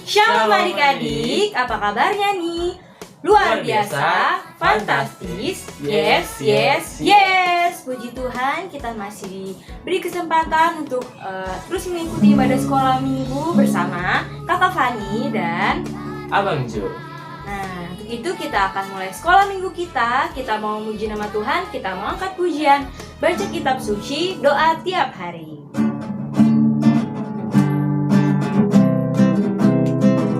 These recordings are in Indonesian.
Shalom adik-adik, apa kabarnya nih? Luar biasa, fantastis, yes, yes, yes. Puji Tuhan, kita masih diberi kesempatan untuk terus mengikuti ibadah sekolah minggu bersama Kakak Fani dan Abang Jo. Nah, untuk itu kita akan mulai sekolah minggu kita. Kita mau memuji nama Tuhan, kita mau angkat pujian, baca kitab suci, doa tiap hari.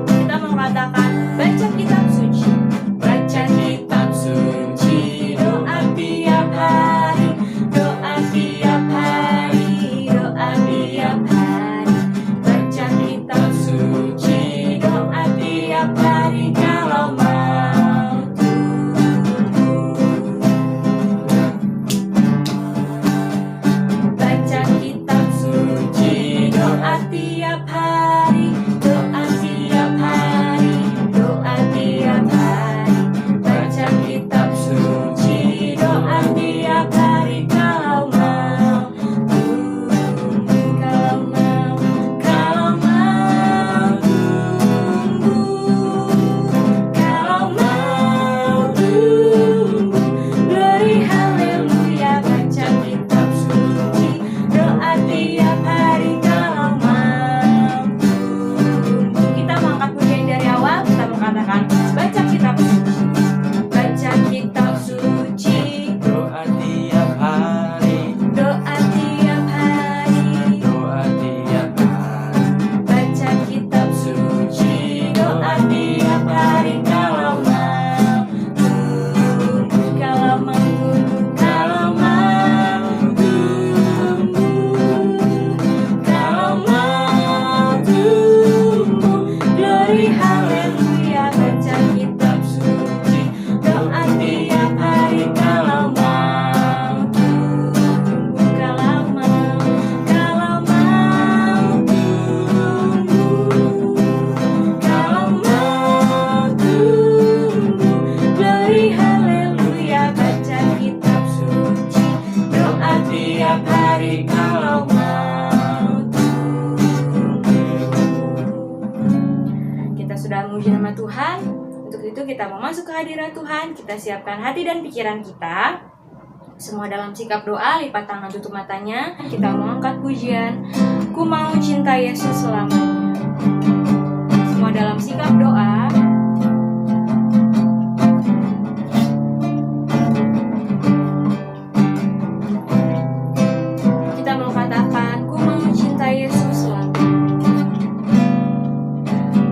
Kita mau katakan, baca kitab suci. Baca kitab suci, doa tiap hari, doa tiap hari, doa tiap hari. Baca kitab suci, doa tiap hari kalau mau tumbuh. Baca kitab suci, doa tiap hari, doa tiap hari, doa tiap hari. Baca kitab suci, doa tiap hari kalau mau tumbuh, kalau mau tumbuh, kalau mau tumbuh. Glory haleluya, baca kitab suci, doa tiap hari kalau mau tumbuh. Kita mau angkat pujian dari awal, kita mau katakan, baca kitab suci, baca kitab suci, Doa tiap hari, doa tiap hari. doa tiap hari. Baca kitab suci, doa tiap hari kalau mau tumbuh, kalau mau tumbuh, kalau mau tumbuh, kalau mau tumbuh. Glory haleluya, baca kitab suci, doa tiap hari kalau mau tumbuh, kalau mau tumbuh, kalau mau tumbuh. Glory haleluya, baca kitab suci, doa tiap hari kalau mau tumbuh. Kita sudah memuji nama Tuhan. Untuk itu kita mau masuk ke hadirat Tuhan. Kita siapkan hati dan pikiran kita. Semua dalam sikap doa, lipat tangan, tutup matanya. Kita mau angkat pujian, ku mau cinta Yesus selamanya. Semua dalam sikap doa. Kita mau katakan, ku mau cinta Yesus selamanya.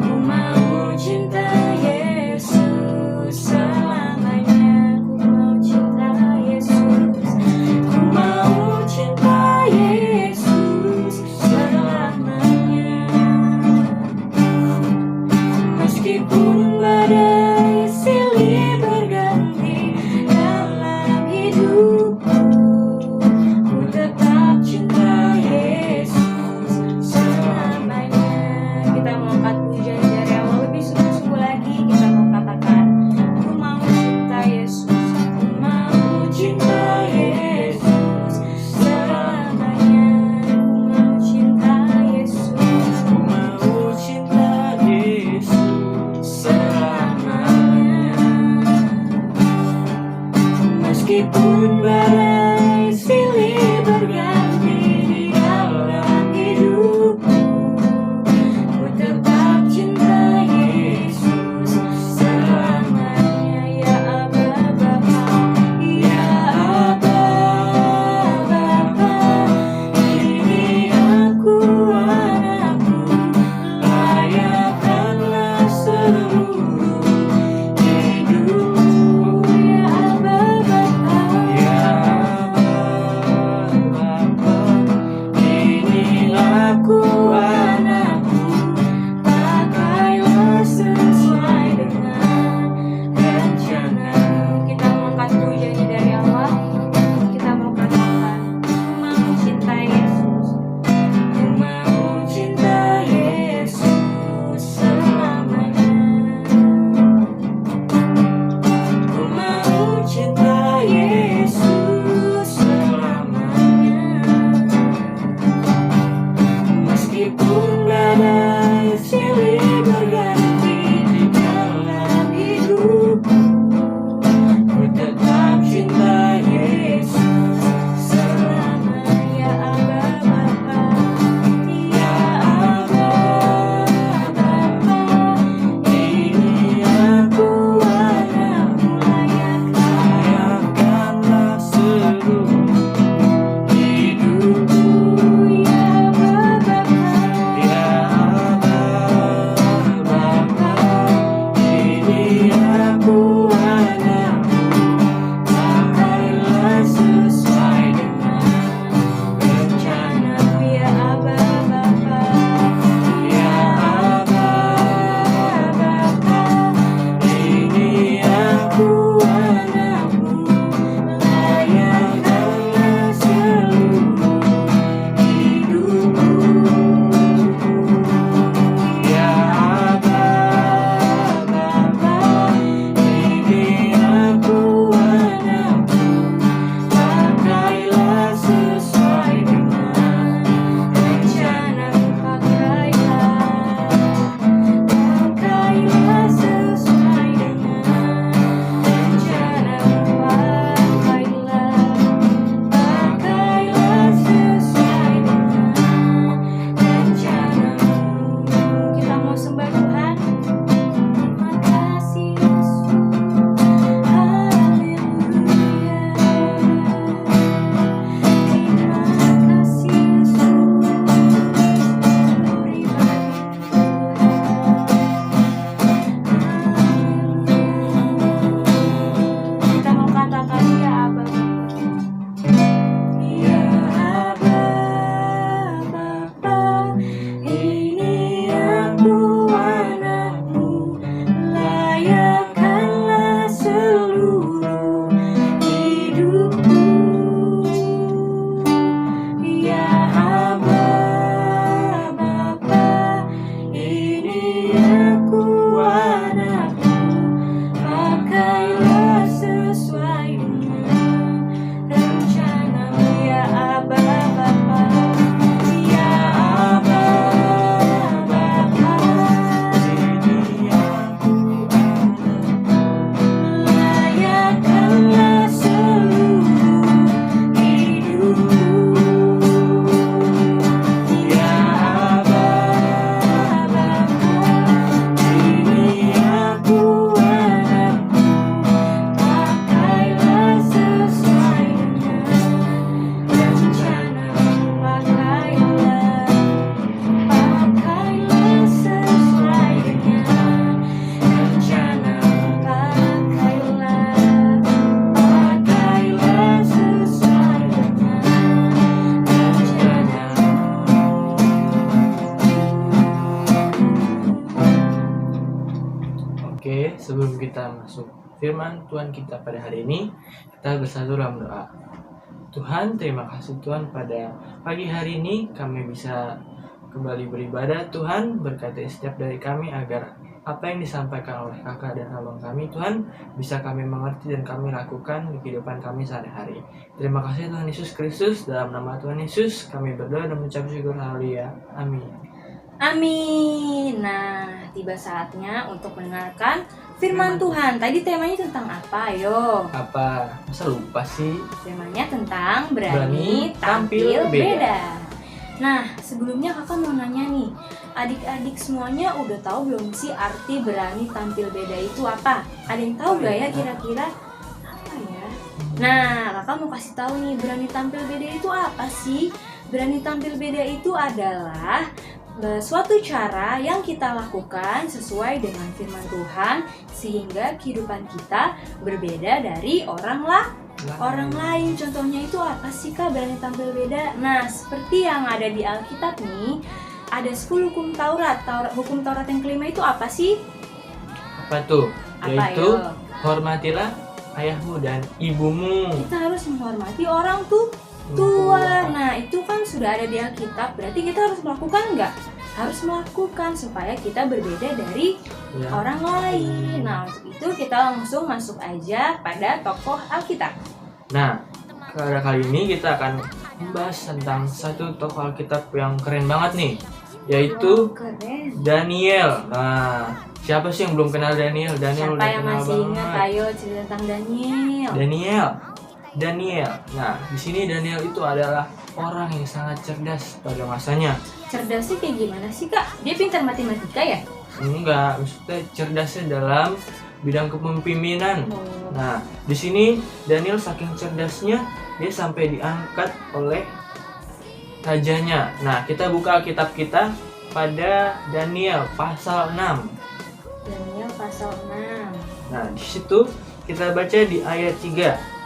Ku mau cinta Yesus selamanya. Ku mau cinta Yesus. Ku mau cinta Yesus selamanya. Oke, sebelum kita masuk firman Tuhan kita pada hari ini, kita bersatu dalam doa. Tuhan, terima kasih Tuhan pada pagi hari ini kami bisa kembali beribadah. Tuhan, berkati setiap dari kami agar apa yang disampaikan oleh kakak dan abang kami, Tuhan, bisa kami mengerti dan kami lakukan di kehidupan kami sehari-hari. Terima kasih Tuhan Yesus Kristus, dalam nama Tuhan Yesus kami berdoa dan mengucap syukur. Haleluya. Amin. Amin. Nah, tiba saatnya untuk mendengarkan firman Tuhan. Tadi temanya tentang apa? Ayo. Apa? Masa lupa sih? Temanya tentang berani Berani tampil tampil beda. Nah, sebelumnya kakak mau nanya nih, adik-adik semuanya udah tahu belum sih arti berani tampil beda itu apa? Ada yang tahu gak ya kira-kira apa ya? Nah, kakak mau kasih tahu nih, berani tampil beda itu apa sih? Berani tampil beda itu adalah suatu cara yang kita lakukan sesuai dengan firman Tuhan sehingga kehidupan kita berbeda dari orang lain. Contohnya itu apa sih Kak, berani tampil beda? Nah, seperti yang ada di Alkitab nih, ada 10 hukum Taurat. Hukum Taurat yang kelima itu apa sih? Apa tuh? Apa, Yaitu ayo? hormatilah ayahmu dan ibumu. Kita harus menghormati orang tua. Nah, itu kan sudah ada di Alkitab. Berarti kita harus melakukan nggak? Harus melakukan supaya kita berbeda dari Ya. orang lain. Nah, untuk itu kita langsung masuk aja pada tokoh Alkitab. Nah, pada kali ini kita akan membahas tentang satu tokoh Alkitab yang keren banget nih, yaitu Keren. Daniel. Nah, siapa sih yang belum kenal Daniel? Daniel Siapa udah yang kenal masih ingat? banget. Ayo cerita tentang Daniel. Daniel. Nah, di sini Daniel itu adalah orang yang sangat cerdas pada masanya. Cerdasnya kayak gimana sih Kak? Dia pintar matematika ya? Enggak, maksudnya cerdasnya dalam bidang kepemimpinan. Oh. Nah, di sini Daniel saking cerdasnya dia sampai diangkat oleh rajanya. Nah, kita buka kitab kita pada Daniel pasal 6. Daniel pasal 6. Nah, di situ kita baca di ayat 3.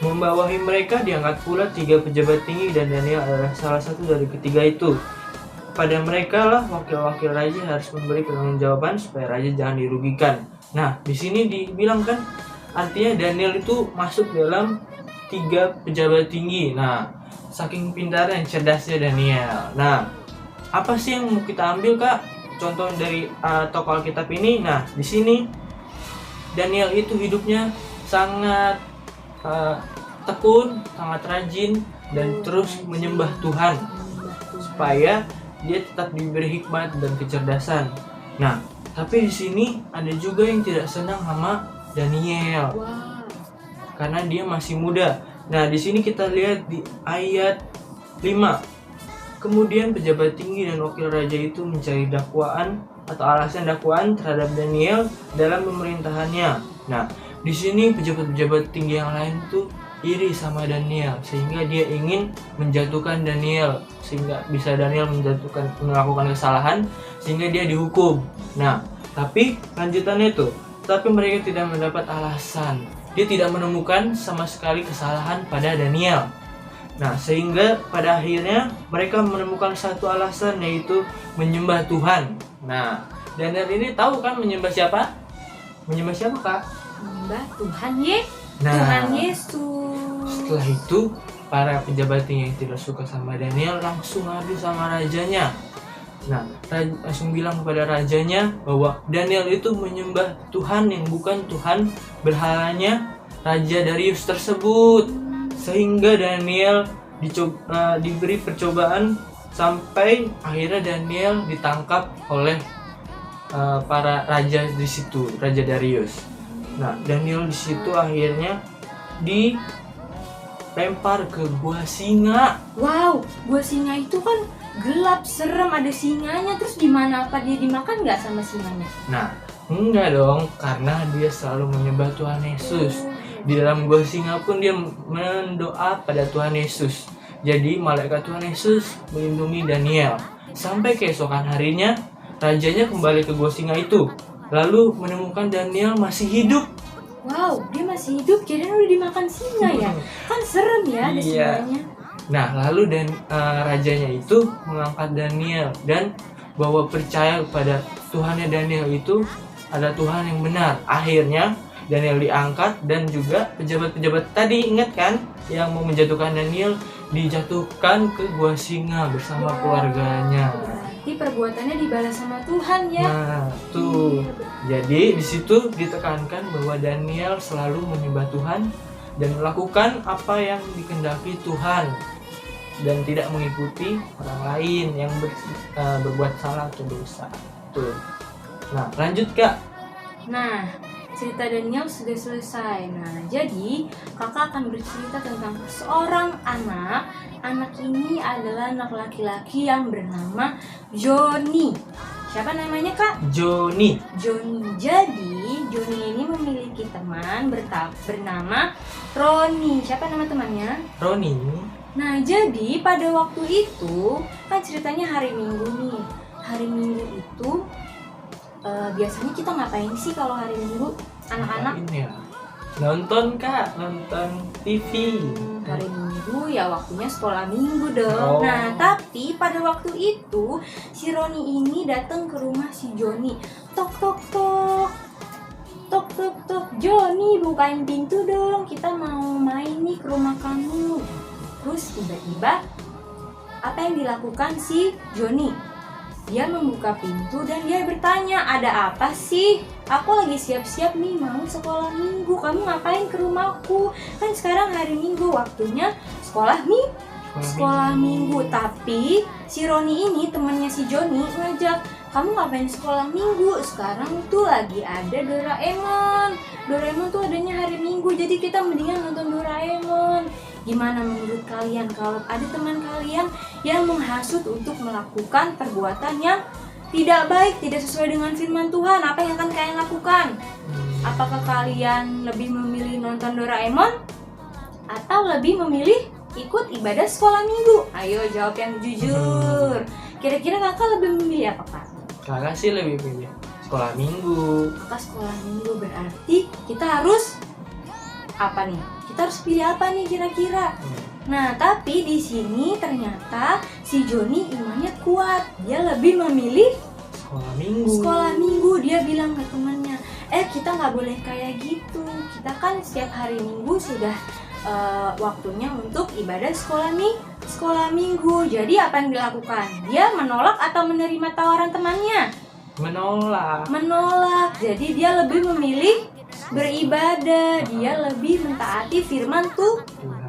Membawahi mereka diangkat pula 3 pejabat tinggi dan Daniel adalah salah satu dari ketiga itu. Pada mereka lah wakil-wakil raja harus memberi pertanggungjawaban supaya raja jangan dirugikan. Nah, di sini dibilang kan artinya Daniel itu masuk dalam 3 pejabat tinggi. Nah, saking pintar dan cerdasnya Daniel. Nah, apa sih yang mau kita ambil Kak? Contoh dari tokoh Alkitab ini. Nah, di sini Daniel itu hidupnya sangat tekun, sangat rajin dan terus menyembah Tuhan supaya dia tetap diberi hikmat dan kecerdasan. Nah, tapi di sini ada juga yang tidak senang sama Daniel Wow. karena dia masih muda. Nah, di sini kita lihat di ayat 5. Kemudian pejabat tinggi dan wakil raja itu mencari dakwaan atau alasan dakwaan terhadap Daniel dalam pemerintahannya. Nah, di sini pejabat-pejabat tinggi yang lain tuh iri sama Daniel sehingga dia ingin menjatuhkan Daniel, sehingga bisa Daniel melakukan kesalahan sehingga dia dihukum. Nah, tapi lanjutannya itu, tapi mereka tidak mendapat alasan. Dia tidak menemukan sama sekali kesalahan pada Daniel. Nah, sehingga pada akhirnya mereka menemukan satu alasan, yaitu menyembah Tuhan. Nah, Daniel ini tahu kan menyembah siapa? Menyembah siapa Kak? Menyembah Tuhan Nah, Tuhan Yesus. setelah itu para pejabat tinggi yang tidak suka sama Daniel langsung ngadu sama rajanya. Nah, langsung bilang kepada rajanya bahwa Daniel itu menyembah Tuhan yang bukan Tuhan berhalanya Raja Darius tersebut. Sehingga Daniel diberi percobaan sampai akhirnya Daniel ditangkap oleh para raja di situ, Raja Darius. Nah, Daniel di situ akhirnya dilempar ke gua singa. Wow, gua singa itu kan gelap, serem, ada singanya. Terus gimana, apa dia dimakan nggak sama singanya? Nah, enggak dong, karena dia selalu menyembah Tuhan Yesus. Di dalam gua singa pun dia mendoa pada Tuhan Yesus. Jadi malaikat Tuhan Yesus melindungi Daniel. Sampai keesokan harinya, rajanya kembali ke gua singa itu. Lalu menemukan Daniel masih hidup. Wow, dia masih hidup, kirain udah dimakan singa ya? Kan serem ya ada Iya. singanya. Nah, lalu rajanya itu mengangkat Daniel dan bahwa percaya kepada Tuhannya Daniel itu ada Tuhan yang benar. Akhirnya Daniel diangkat dan juga pejabat-pejabat tadi, ingat kan, yang mau menjatuhkan Daniel dijatuhkan ke gua singa bersama keluarganya. Berarti perbuatannya dibalas sama Tuhan ya. Nah, tuh. Jadi di situ ditekankan bahwa Daniel selalu menyembah Tuhan dan melakukan apa yang dikehendaki Tuhan dan tidak mengikuti orang lain yang berbuat salah atau dosa. Tuh. Nah, lanjut Kak. Nah, cerita Daniel sudah selesai. Nah, jadi kakak akan bercerita tentang seorang anak. Anak ini adalah anak laki-laki yang bernama Joni. Siapa namanya Kak? Joni. Joni. Jadi Joni ini memiliki teman bernama Roni. Siapa nama temannya? Roni. Nah, jadi pada waktu itu kan ceritanya hari Minggu nih. Hari Minggu itu biasanya kita ngapain sih kalau hari Minggu, anak-anak? Ngapain ya? Nonton Kak, nonton TV. Hari Minggu ya waktunya sekolah minggu dong. Oh. Nah, tapi pada waktu itu si Roni ini datang ke rumah si Joni. Tok tok tok. Tok tok tok. Joni, bukain pintu dong. Kita mau main nih ke rumah kamu. Terus tiba-tiba apa yang dilakukan si Joni? Dia membuka pintu dan dia bertanya, ada apa sih? Aku lagi siap-siap nih mau sekolah minggu. Kamu ngapain ke rumahku? Kan sekarang hari Minggu, waktunya sekolah minggu. Tapi si Roni ini temannya si Joni ngajak, kamu ngapain sekolah minggu? Sekarang tuh lagi ada Doraemon. Doraemon tuh adanya hari Minggu, jadi kita mendingan nonton Doraemon. Gimana menurut kalian kalau ada teman kalian yang menghasut untuk melakukan perbuatan yang tidak baik, tidak sesuai dengan firman Tuhan? Apa yang akan kalian lakukan? Apakah kalian lebih memilih nonton Doraemon atau lebih memilih ikut ibadah sekolah minggu? Ayo jawab yang jujur. Kira-kira kakak lebih memilih apa Kak? Kakak sih lebih pilih sekolah minggu. Kakak sekolah minggu, berarti kita harus apa nih? Kita harus pilih apa nih kira-kira? Nah, tapi di sini ternyata si Joni imannya kuat. Dia lebih memilih Sekolah minggu. sekolah minggu. Dia bilang ke temannya, kita nggak boleh kayak gitu. Kita kan setiap hari Minggu sudah waktunya untuk ibadah sekolah minggu. Jadi apa yang dilakukan? Dia menolak atau menerima tawaran temannya? Menolak. Jadi dia lebih memilih beribadah. Dia lebih mentaati firman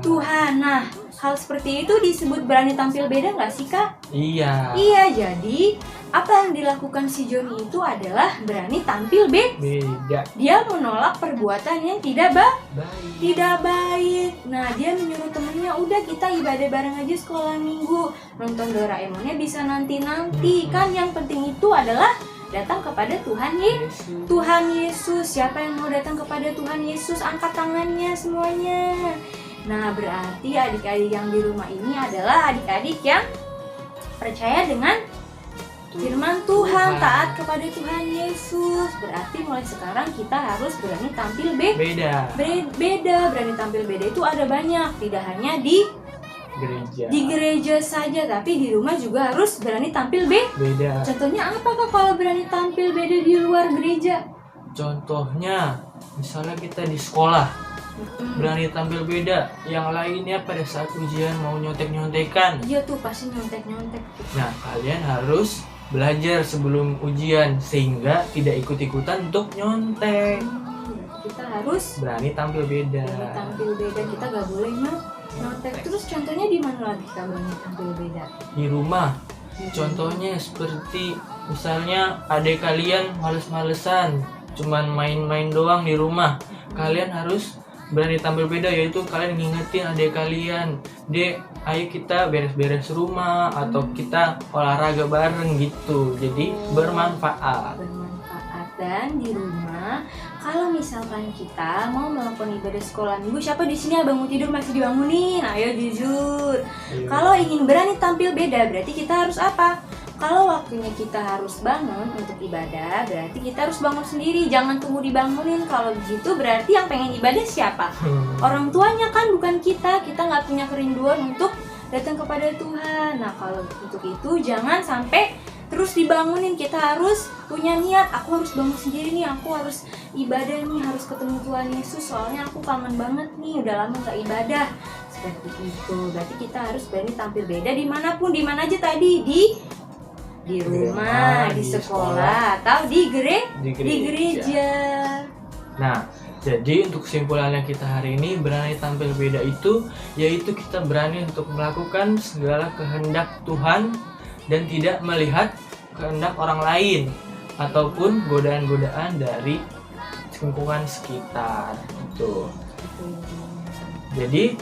Tuhan. Nah, hal seperti itu disebut berani tampil beda nggak sih Kak? Iya. Jadi apa yang dilakukan si Joni itu adalah berani tampil Beda. Dia menolak perbuatan yang tidak Baik. baik. Nah, dia menyuruh temennya, udah kita ibadah bareng aja sekolah minggu. Nonton Doraemonnya bisa nanti-nanti. Kan yang penting itu adalah datang kepada Tuhan Yesus. Siapa yang mau datang kepada Tuhan Yesus? Angkat tangannya semuanya. Nah, berarti adik-adik yang di rumah ini adalah adik-adik yang percaya dengan firman Tuhan, taat kepada Tuhan Yesus. Berarti mulai sekarang kita harus berani tampil Beda. Berani tampil beda itu ada banyak, tidak hanya di gereja saja, tapi di rumah juga harus berani tampil Beda. Contohnya apa Kak kalau berani tampil beda di luar gereja? Contohnya, misalnya kita di sekolah berani tampil beda. Yang lainnya pada saat ujian mau nyontek-nyontekan. Iya tuh pasti nyontek. Nah, kalian harus belajar sebelum ujian sehingga tidak ikut-ikutan untuk nyontek. Kita harus Berani tampil beda. Kita gak boleh nyontek. Terus contohnya di mana lagi kita berani tampil beda? Di rumah. Contohnya seperti misalnya adik kalian males-malesan, cuman main-main doang di rumah. Kalian harus berani tampil beda, yaitu kalian ngingetin adik kalian, Dek, ayo kita beres-beres rumah atau kita olahraga bareng gitu. Jadi bermanfaat. Dan di rumah kalau misalkan kita mau melakukan ibadah sekolah minggu, siapa di sini yang bangun tidur masih dibangunin? Ayo jujur. Iya. Kalau ingin berani tampil beda, berarti kita harus apa? Kalau waktunya kita harus bangun untuk ibadah, berarti kita harus bangun sendiri. Jangan tunggu dibangunin. Kalau begitu berarti yang pengen ibadah siapa? Orang tuanya kan, bukan kita. Kita nggak punya kerinduan untuk datang kepada Tuhan. Nah, kalau untuk itu jangan sampai terus dibangunin. Kita harus punya niat, aku harus bangun sendiri nih, aku harus ibadah nih, harus ketemu Tuhan Yesus, soalnya aku kangen banget nih, udah lama gak ibadah. Seperti itu. Berarti kita harus berani tampil beda dimanapun, dimana aja tadi, di rumah, di sekolah, atau di gereja. Nah, jadi untuk kesimpulannya kita hari ini, berani tampil beda itu yaitu kita berani untuk melakukan segala kehendak Tuhan dan tidak melihat kehendak orang lain ataupun godaan-godaan dari lingkungan sekitar gitu. Jadi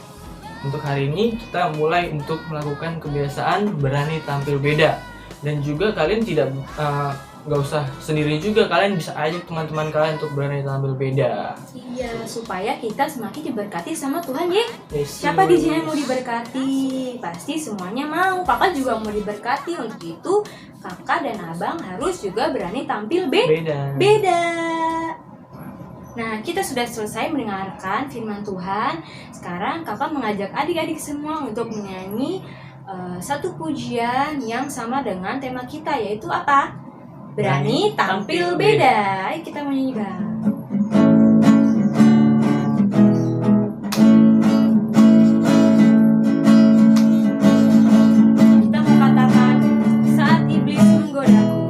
untuk hari ini kita mulai untuk melakukan kebiasaan berani tampil beda. Dan juga kalian tidak nggak usah sendiri juga, kalian bisa ajak teman-teman kalian untuk berani tampil beda. Iya, supaya kita semakin diberkati sama Tuhan ya. Yesus. Siapa di sini yang mau diberkati? Pasti semuanya mau. Kakak juga mau diberkati. Untuk itu kakak dan abang harus juga berani tampil beda. Nah, kita sudah selesai mendengarkan firman Tuhan. Sekarang kakak mengajak adik-adik semua untuk menyanyi satu pujian yang sama dengan tema kita, yaitu apa? Berani tampil beda. Ayo kita menyanyi bareng. Kita mau katakan, saat iblis menggodaku,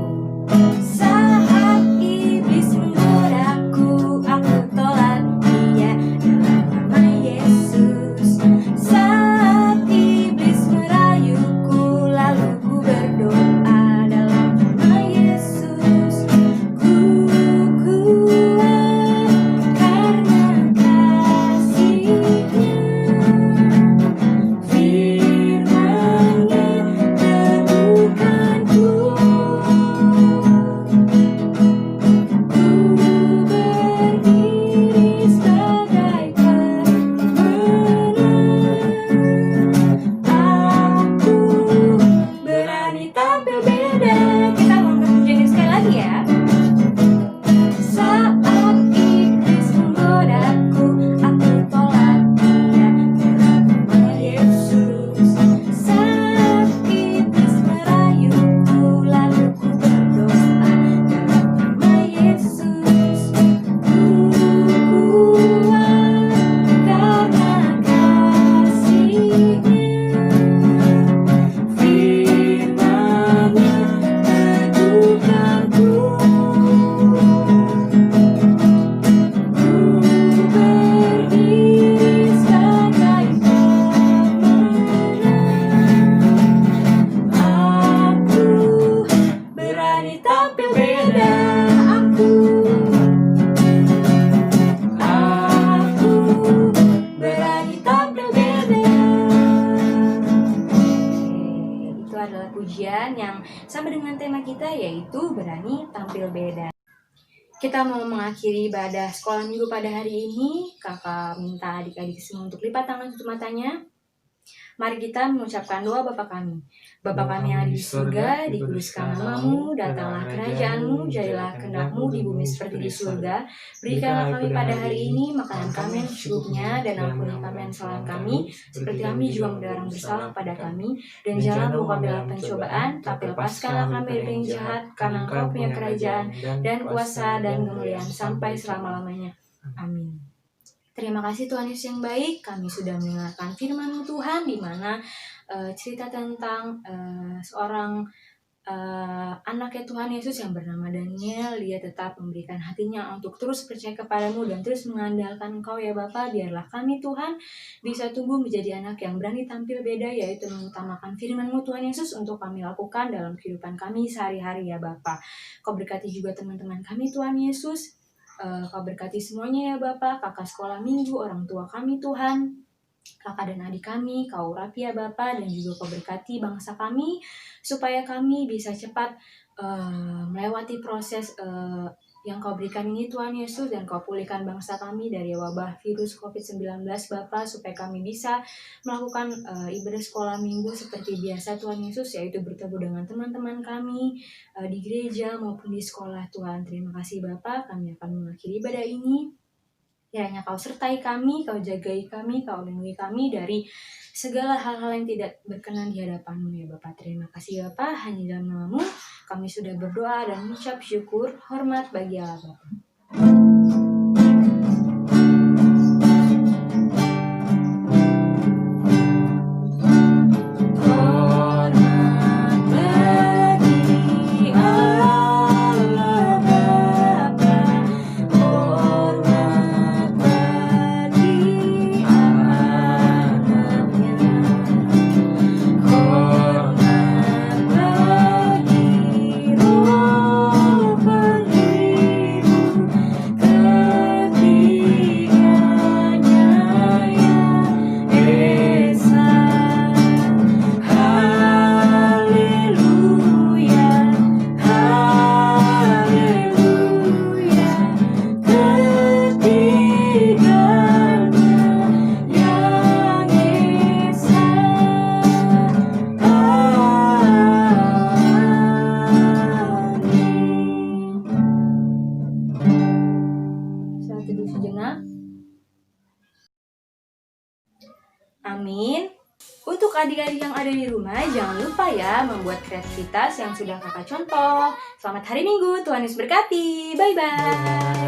saat iblis menggodaku, aku tolak dia dalam nama Yesus. Saat iblis merayuku, lalu ku berdoa dalam nama Yesus. Ku kuat karena kasih-Nya. Firman-Nya teguhkanku. Ku berdiri sebagai pemenang. Aku berani tampil beda. Kita mau pujian sekali lagi ya. Saat iblis menggodaku, aku tolak dia dalam nama Yesus. Saat iblis merayuku, lalu ku berdoa dalam nama Yesus. Ku kuat karena kasih-Nya. Firman-Nya teguhkanku. Ku berdiri sebagai pemenang. Aku berani tampil beda. Aku berani tampil beda. Itu adalah pujian yang sama dengan tema kita, yaitu berani tampil beda. Kita mau mengakhiri ibadah sekolah minggu pada hari ini. Kakak minta adik-adik semua untuk lipat tangan tutup matanya. Mari kita mengucapkan doa Bapa kami. Bapa kami yang ada di surga, dikuduskan nama-Mu, datanglah kerajaan-Mu, jadilah kehendak-Mu di bumi seperti di surga. Berikanlah kami pada hari ini makanan kami yang secukupnya, dan ampuni kami kesalahan kami, seperti kami juga mengenal orang bersalah kepada kami. Dan jangan bawa kami dalam pencobaan, tapi lepaskanlah kami dari yang jahat, karena Engkau punya kerajaan dan kuasa dan kemuliaan sampai selama-lamanya. Amin. Terima kasih Tuhan Yesus yang baik, kami sudah mendengarkan firman-Mu Tuhan, di mana cerita tentang seorang anaknya Tuhan Yesus yang bernama Daniel. Dia tetap memberikan hatinya untuk terus percaya kepadamu dan terus mengandalkan Engkau ya Bapa. Biarlah kami Tuhan bisa tumbuh menjadi anak yang berani tampil beda, yaitu mengutamakan firman-Mu Tuhan Yesus untuk kami lakukan dalam kehidupan kami sehari-hari ya Bapa. Kau berkati juga teman-teman kami Tuhan Yesus. Kau berkati semuanya ya Bapa, kakak sekolah minggu, orang tua kami Tuhan, kakak dan adik kami, Kau urapi ya Bapa, dan juga Kau berkati bangsa kami, supaya kami bisa cepat melewati proses yang Kau berikan ini Tuhan Yesus, dan Kau pulihkan bangsa kami dari wabah virus COVID-19 Bapa, supaya kami bisa melakukan ibadah sekolah minggu seperti biasa Tuhan Yesus, yaitu bertemu dengan teman-teman kami di gereja maupun di sekolah Tuhan. Terima kasih Bapa, kami akan mengakhiri ibadah ini. Kiranya Kau sertai kami, Kau jagai kami, Kau lindungi kami dari segala hal-hal yang tidak berkenan di hadapan-Mu ya Bapa. Terima kasih Bapa, hanya dalam nama-Mu kami sudah berdoa dan mengucap syukur, hormat bagi Allah Bapa. Hormat bagi Allah Bapa, hormat bagi anaknya, hormat bagi Roh Penghibur, ketiganya yang esa. Haleluya, haleluya, ketiganya yang esa. Amin. Saat teduh sejenak. Amin. Untuk adik-adik yang ada di rumah, jangan lupa ya membuat kreativitas yang sudah kakak contoh. Selamat hari Minggu, Tuhan Yesus berkati. Bye-bye.